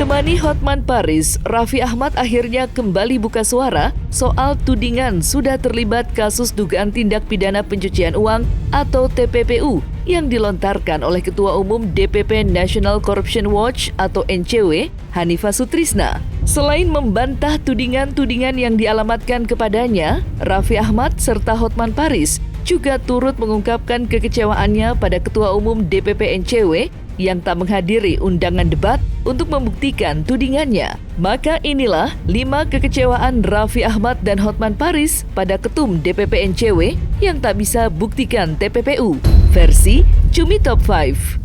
Ditemani Hotman Paris, Raffi Ahmad akhirnya kembali buka suara soal tudingan sudah terlibat kasus dugaan tindak pidana pencucian uang atau TPPU yang dilontarkan oleh Ketua Umum DPP National Corruption Watch atau NCW, Hanifah Sutrisna. Selain membantah tudingan-tudingan yang dialamatkan kepadanya, Raffi Ahmad serta Hotman Paris juga turut mengungkapkan kekecewaannya pada Ketua Umum DPP NCW yang tak menghadiri undangan debat untuk membuktikan tudingannya. Maka inilah 5 kekecewaan Raffi Ahmad dan Hotman Paris pada Ketum DPP NCW yang tak bisa buktikan TPPU. Versi Cumi Top 5.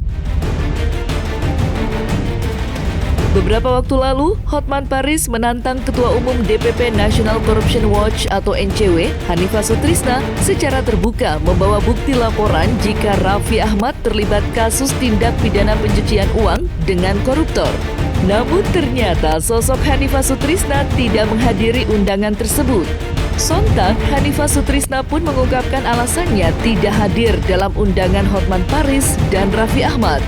Beberapa waktu lalu, Hotman Paris menantang Ketua Umum DPP National Corruption Watch atau NCW, Hanifah Sutrisna, secara terbuka membawa bukti laporan jika Raffi Ahmad terlibat kasus tindak pidana pencucian uang dengan koruptor. Namun ternyata sosok Hanifah Sutrisna tidak menghadiri undangan tersebut. Sontak, Hanifah Sutrisna pun mengungkapkan alasannya tidak hadir dalam undangan Hotman Paris dan Raffi Ahmad.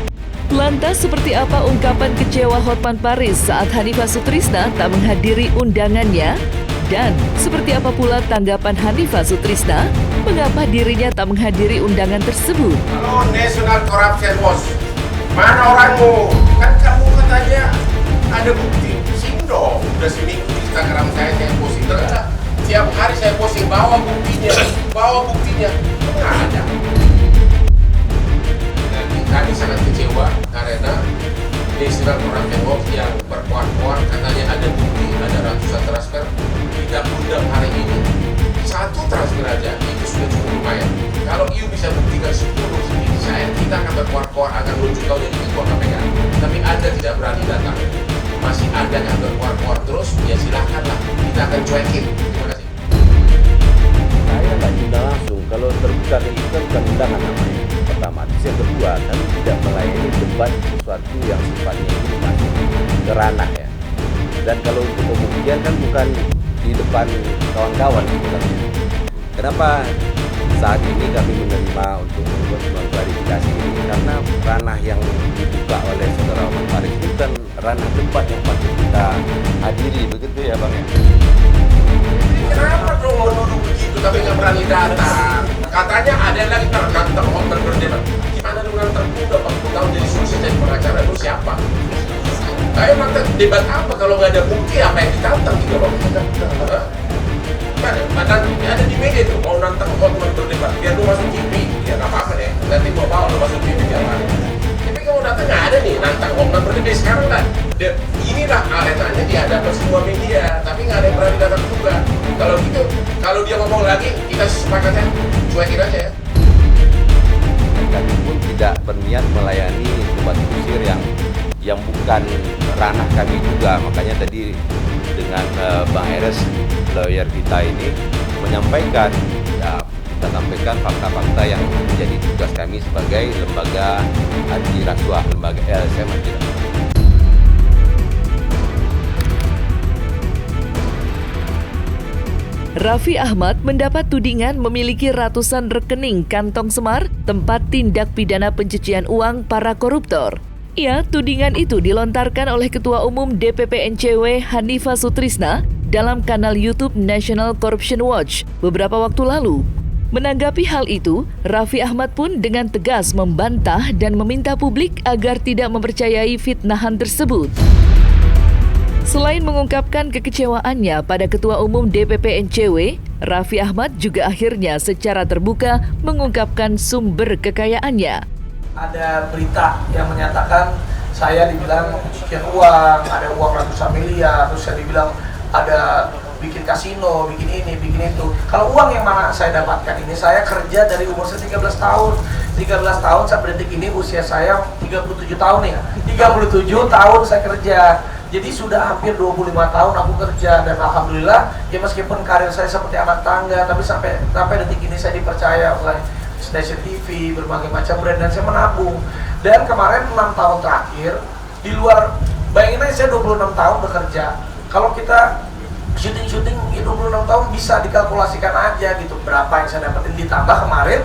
Lantas seperti apa ungkapan kecewa Hotman Paris saat Hanifah Sutrisna tak menghadiri undangannya? Dan seperti apa pula tanggapan Hanifah Sutrisna mengapa dirinya tak menghadiri undangan tersebut? Halo National Corruption Watch, mana orangmu? Kan kamu katanya ada bukti. Sini dong, udah seminggu di Instagram saya posting terus. Tiap hari saya posting bawa buktinya, nggak ada. Kami sangat kecewa karena National Corruption Watch yang berkuat-kuat katanya ada bukti, ada ratusan transfer tidak undang hari ini. 1 transfer aja itu sudah cukup lumayan. Kalau you bisa buktikan 10, kita akan berkuat-kuat akan menuju kau jadi ketua KPK. Tapi Anda tidak berani datang. Masih ada yang berkuat-kuat terus, ya silakanlah, kita akan cuekin. Terima kasih. Saya nggak diundang langsung. Kalau terbuka kayak itu kan bukan undangan namanya. Pertama, yang kedua, kami tidak melayani debat sesuatu yang sifatnya ini masuk ke ranah ya. Dan kalau untuk pembuktian kan bukan di depan kawan-kawan sebenarnya. Kenapa saat ini kami menerima untuk membuat klarifikasi ini? Karena ranah yang dibuka oleh saudara Hotman Paris itu kan ranah debat yang patut kita hadiri, begitu ya Bang ya? Kenapa dong menuduh begitu tapi nggak berani datang? Katanya ada lagi nantang Hotman berdebat. Gimana lu nantang udah 40 tahun jadi sukses jadi pengacara, lu siapa? Kayak nantang debat apa kalau nggak ada bukti apa yang ditantang gitu loh? Padahal ini ada di media tuh mau nantang Hotman berdebat biar lu masuk TV, ya nggak apa-apa deh. Nanti mau bawa lu masuk TV tiap hari. Tapi kalau datang nggak ada nih nantang Hotman berdebat sekarang kan? Inilah arenanya di hadapan semua media, tapi nggak ada yang berani datang juga. Kalau gitu, kalau dia ngomong lagi, kita sepakatnya cuekin aja ya. Kami pun tidak berniat melayani debat kusir yang bukan ranah kami juga. Makanya tadi dengan Bang Eres, lawyer kita ini menyampaikan, ya kita sampaikan fakta-fakta yang menjadi tugas kami sebagai lembaga anti rasuah, lembaga LSM anti rasuah. Raffi Ahmad mendapat tudingan memiliki ratusan rekening kantong semar tempat tindak pidana pencucian uang para koruptor. Ya, tudingan itu dilontarkan oleh Ketua Umum DPP NCW Hanifah Sutrisna dalam kanal YouTube National Corruption Watch beberapa waktu lalu. Menanggapi hal itu, Raffi Ahmad pun dengan tegas membantah dan meminta publik agar tidak mempercayai fitnahan tersebut. Selain mengungkapkan kekecewaannya pada Ketua Umum DPP NCW, Raffi Ahmad juga akhirnya secara terbuka mengungkapkan sumber kekayaannya. Ada berita yang menyatakan saya dibilang pencucian uang, ada uang ratusan miliar, terus saya dibilang ada bikin kasino, bikin ini, bikin itu. Kalau uang yang mana saya dapatkan ini, saya kerja dari umur saya 13 tahun. 13 tahun sampai detik ini usia saya 37 tahun nih. 37 tahun saya kerja. Jadi sudah hampir 25 tahun aku kerja dan alhamdulillah ya meskipun karir saya seperti anak tangga tapi sampai detik ini saya dipercaya oleh stasiun TV, berbagai macam brand dan saya menabung. Dan kemarin 6 tahun terakhir di luar, bayangin aja saya 26 tahun bekerja. Kalau kita syuting ya 26 tahun bisa dikalkulasikan aja gitu berapa yang saya dapetin, ditambah kemarin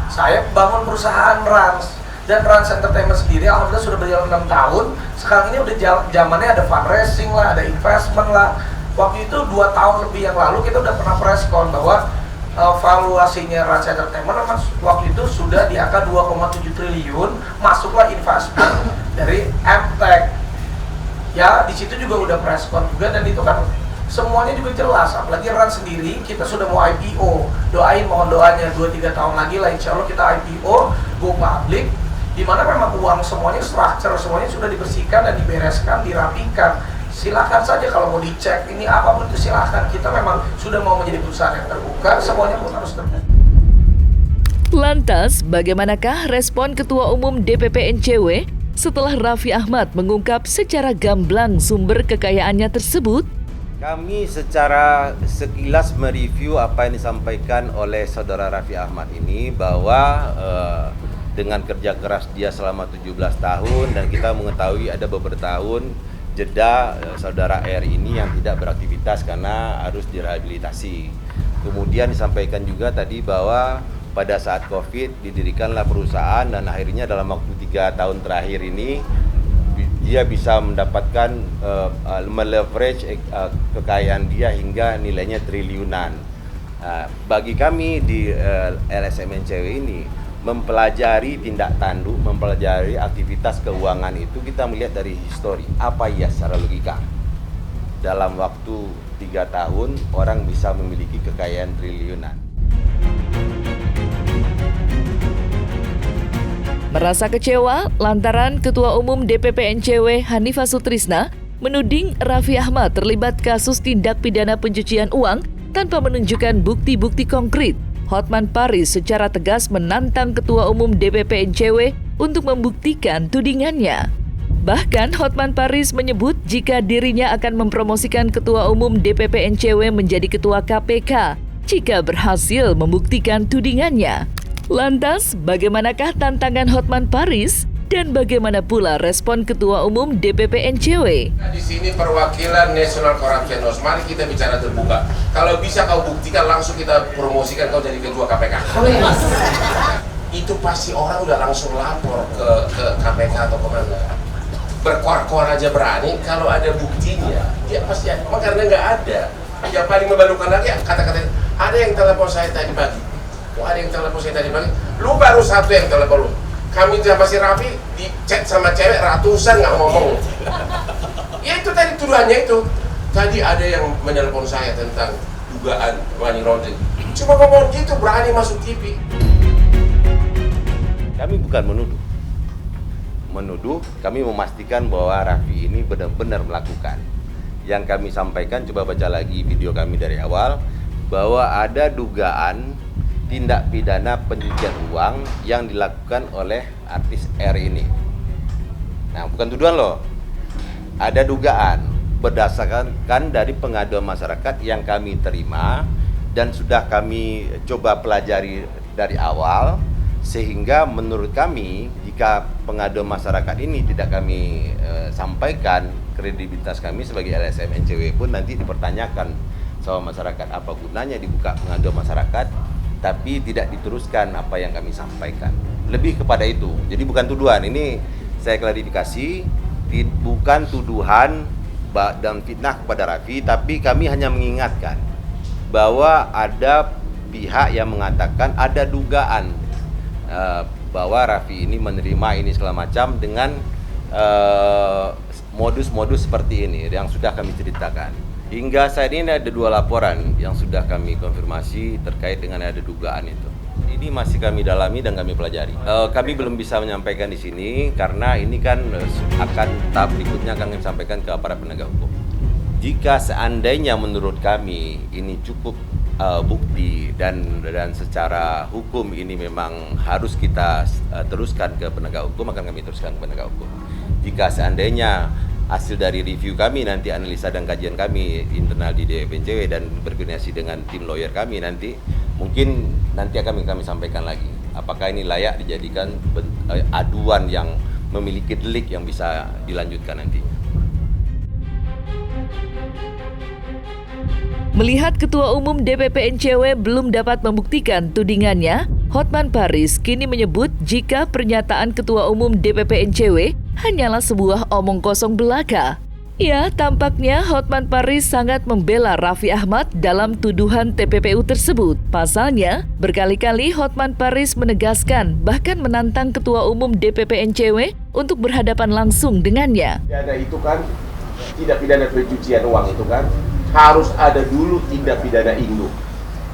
saya bangun perusahaan Rans. Dan Rans Entertainment sendiri alhamdulillah sudah berjalan 6 tahun. Sekarang ini udah zamannya ada fundraising lah, ada investment lah. Waktu itu 2 tahun lebih yang lalu kita udah pernah preskon bahwa valuasinya Rans Entertainment waktu itu sudah di angka 2,7 triliun, masuklah investment dari MTech. Ya di situ juga udah preskon juga, dan itu kan semuanya juga jelas. Apalagi Rans sendiri kita sudah mau IPO, doain, mohon doanya 2-3 tahun lagi lah insya Allah kita IPO, go public, di mana memang uang semuanya, structure semuanya sudah dibersihkan dan dibereskan, dirapikan. Silakan saja kalau mau dicek ini apapun itu silakan. Kita memang sudah mau menjadi perusahaan yang terbuka, semuanya pun harus terbuka. Lantas, bagaimanakah respon Ketua Umum DPP NCW setelah Raffi Ahmad mengungkap secara gamblang sumber kekayaannya tersebut? Kami secara sekilas mereview apa yang disampaikan oleh saudara Raffi Ahmad ini, bahwa dengan kerja keras dia selama 17 tahun dan kita mengetahui ada beberapa tahun jeda saudara R ini yang tidak beraktivitas karena harus direhabilitasi. Kemudian disampaikan juga tadi bahwa pada saat COVID didirikanlah perusahaan dan akhirnya dalam waktu 3 tahun terakhir ini dia bisa mendapatkan meleverage kekayaan dia hingga nilainya triliunan. Bagi kami di LSM NCW ini, mempelajari tindak tanduk, mempelajari aktivitas keuangan itu kita melihat dari histori. Apa ya secara logika? Dalam waktu 3 tahun orang bisa memiliki kekayaan triliunan. Merasa kecewa lantaran Ketua Umum DPP NCW Hanifah Sutrisna menuding Raffi Ahmad terlibat kasus tindak pidana pencucian uang tanpa menunjukkan bukti-bukti konkret, Hotman Paris secara tegas menantang Ketua Umum DPP NCW untuk membuktikan tudingannya. Bahkan Hotman Paris menyebut jika dirinya akan mempromosikan Ketua Umum DPP NCW menjadi Ketua KPK jika berhasil membuktikan tudingannya. Lantas, bagaimanakah tantangan Hotman Paris dan bagaimana pula respon Ketua Umum DPP NCW? Di sini perwakilan National Corruption Watch, mari kita bicara terbuka. Kalau bisa kau buktikan, langsung kita promosikan kau jadi ketua KPK. Itu pasti orang udah langsung lapor ke KPK atau kemana. Berkuar-kuar aja berani, kalau ada buktinya, dia pasti ada. Karena nggak ada. Yang paling membalukan lagi kata-kata, ada yang telepon saya tadi pagi. Ada yang telepon saya tadi pagi. Lu baru satu yang telepon lu. Kami sama si Raffi di chat sama cewek ratusan nggak ngomong. Ya itu tadi tuduhannya itu. Tadi ada yang menelpon saya tentang dugaan money laundering. Cuma ngomong gitu, berani masuk TV. Kami bukan menuduh, kami memastikan bahwa Raffi ini benar-benar melakukan. Yang kami sampaikan, coba baca lagi video kami dari awal, bahwa ada dugaan tindak pidana pencucian uang yang dilakukan oleh artis R ini. Nah, bukan tuduhan loh. Ada dugaan berdasarkan dari pengaduan masyarakat yang kami terima dan sudah kami coba pelajari dari awal, sehingga menurut kami jika pengaduan masyarakat ini tidak kami sampaikan, kredibilitas kami sebagai LSM NCW pun nanti dipertanyakan sama masyarakat. Apa gunanya dibuka pengaduan masyarakat tapi tidak diteruskan apa yang kami sampaikan. Lebih kepada itu. Jadi bukan tuduhan. Ini saya klarifikasi, bukan tuduhan dan fitnah kepada Raffi, tapi kami hanya mengingatkan bahwa ada pihak yang mengatakan ada dugaan bahwa Raffi ini menerima ini segala macam dengan modus-modus seperti ini yang sudah kami ceritakan. Hingga saat ini ada 2 laporan yang sudah kami konfirmasi terkait dengan ada dugaan itu. Ini masih kami dalami dan kami pelajari. Kami belum bisa menyampaikan di sini karena ini kan akan tahap berikutnya akan kami sampaikan ke aparat penegak hukum. Jika seandainya menurut kami ini cukup bukti dan secara hukum ini memang harus kita teruskan ke penegak hukum, akan kami teruskan ke penegak hukum. Jika seandainya hasil dari review kami nanti, analisa dan kajian kami internal di DPP NCW dan berkoordinasi dengan tim lawyer kami nanti, mungkin nanti akan kami sampaikan lagi apakah ini layak dijadikan aduan yang memiliki delik yang bisa dilanjutkan nanti. Melihat Ketua Umum DPP NCW belum dapat membuktikan tudingannya, Hotman Paris kini menyebut jika pernyataan Ketua Umum DPP NCW hanyalah sebuah omong kosong belaka. Ya, tampaknya Hotman Paris sangat membela Raffi Ahmad dalam tuduhan TPPU tersebut. Pasalnya, berkali-kali Hotman Paris menegaskan bahkan menantang Ketua Umum DPP NCW untuk berhadapan langsung dengannya. Pidana itu kan, tindak pidana pencucian uang itu kan, harus ada dulu tindak pidana induk.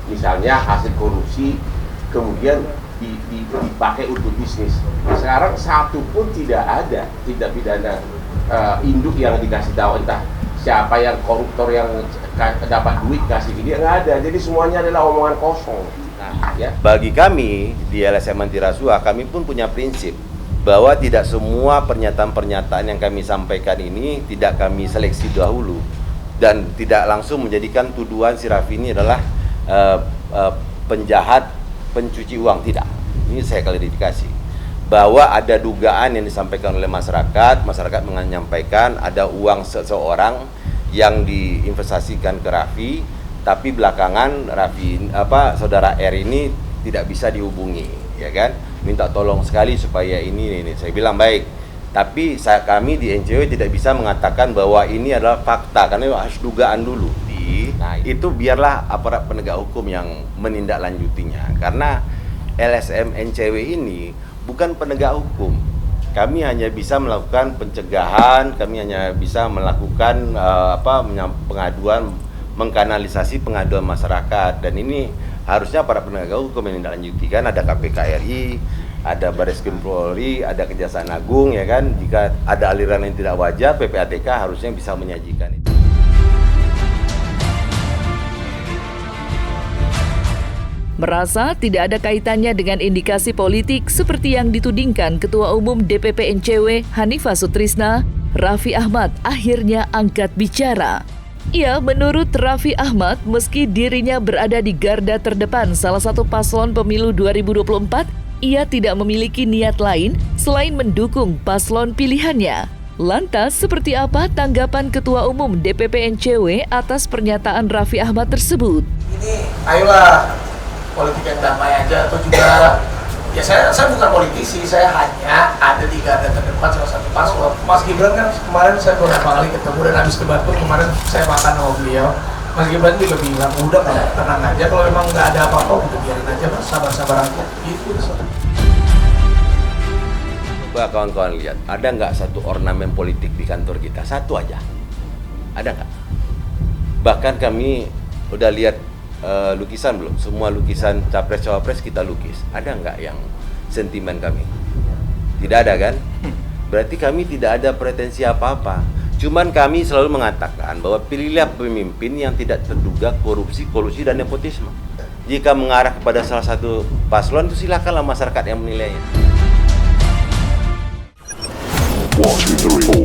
Misalnya hasil korupsi, kemudian dipakai untuk bisnis. Sekarang satu pun tidak ada tindak pidana induk yang dikasih tahu, entah siapa yang koruptor yang dapat duit kasih dia, nggak ada. Jadi semuanya adalah omongan kosong. Nah, ya. Bagi kami di LSM Anti Rasuah, kami pun punya prinsip bahwa tidak semua pernyataan-pernyataan yang kami sampaikan ini tidak kami seleksi dahulu dan tidak langsung menjadikan tuduhan si Raffi ini adalah penjahat pencuci uang. Tidak. Ini saya klarifikasi bahwa ada dugaan yang disampaikan oleh masyarakat menyampaikan ada uang seseorang yang diinvestasikan ke Raffi, tapi belakangan saudara R ini tidak bisa dihubungi, ya kan? Minta tolong sekali supaya ini. Saya bilang baik, tapi kami di NCW tidak bisa mengatakan bahwa ini adalah fakta karena harus dugaan dulu. Nah, itu biarlah aparat penegak hukum yang menindaklanjutinya, karena LSM NCW ini bukan penegak hukum. Kami hanya bisa melakukan pencegahan, kami hanya bisa melakukan pengaduan, mengkanalisasi pengaduan masyarakat, dan ini harusnya para penegak hukum yang menindaklanjuti. Kan ada KPK RI, ada Barreskrim Polri, ada Kejaksaan Agung, ya kan. Jika ada aliran yang tidak wajar, PPATK harusnya bisa menyajikan itu. Merasa tidak ada kaitannya dengan indikasi politik seperti yang ditudingkan Ketua Umum DPP NCW Hanifah Sutrisna, Raffi Ahmad akhirnya angkat bicara. Ya, menurut Raffi Ahmad, meski dirinya berada di garda terdepan salah satu paslon pemilu 2024, ia tidak memiliki niat lain selain mendukung paslon pilihannya. Lantas, seperti apa tanggapan Ketua Umum DPP NCW atas pernyataan Raffi Ahmad tersebut? Ini, ayolah politik yang damai aja, atau juga ya saya bukan politisi, saya hanya ada di garda terdepan salah satu paslon. Mas Gibran kan kemarin saya beberapa kali ketemu dan habis debat pun kemarin saya makan sama beliau. Mas Gibran juga bilang udah tenang aja, kalau memang nggak ada apa-apa udah biarin aja, Mas, sabar-sabar aja gitu. Coba kawan-kawan lihat, ada nggak satu ornamen politik di kantor kita? Satu aja, ada nggak? Bahkan kami udah lihat lukisan belum? Semua lukisan capres-cawapres kita lukis. Ada nggak yang sentimen kami? Tidak ada kan? Berarti kami tidak ada pretensi apa-apa. Cuman kami selalu mengatakan bahwa pilihlah pemimpin yang tidak terduga korupsi, kolusi, dan nepotisme. Jika mengarah kepada salah satu paslon, itu silakanlah masyarakat yang menilainya. 1, 2, 3, 4.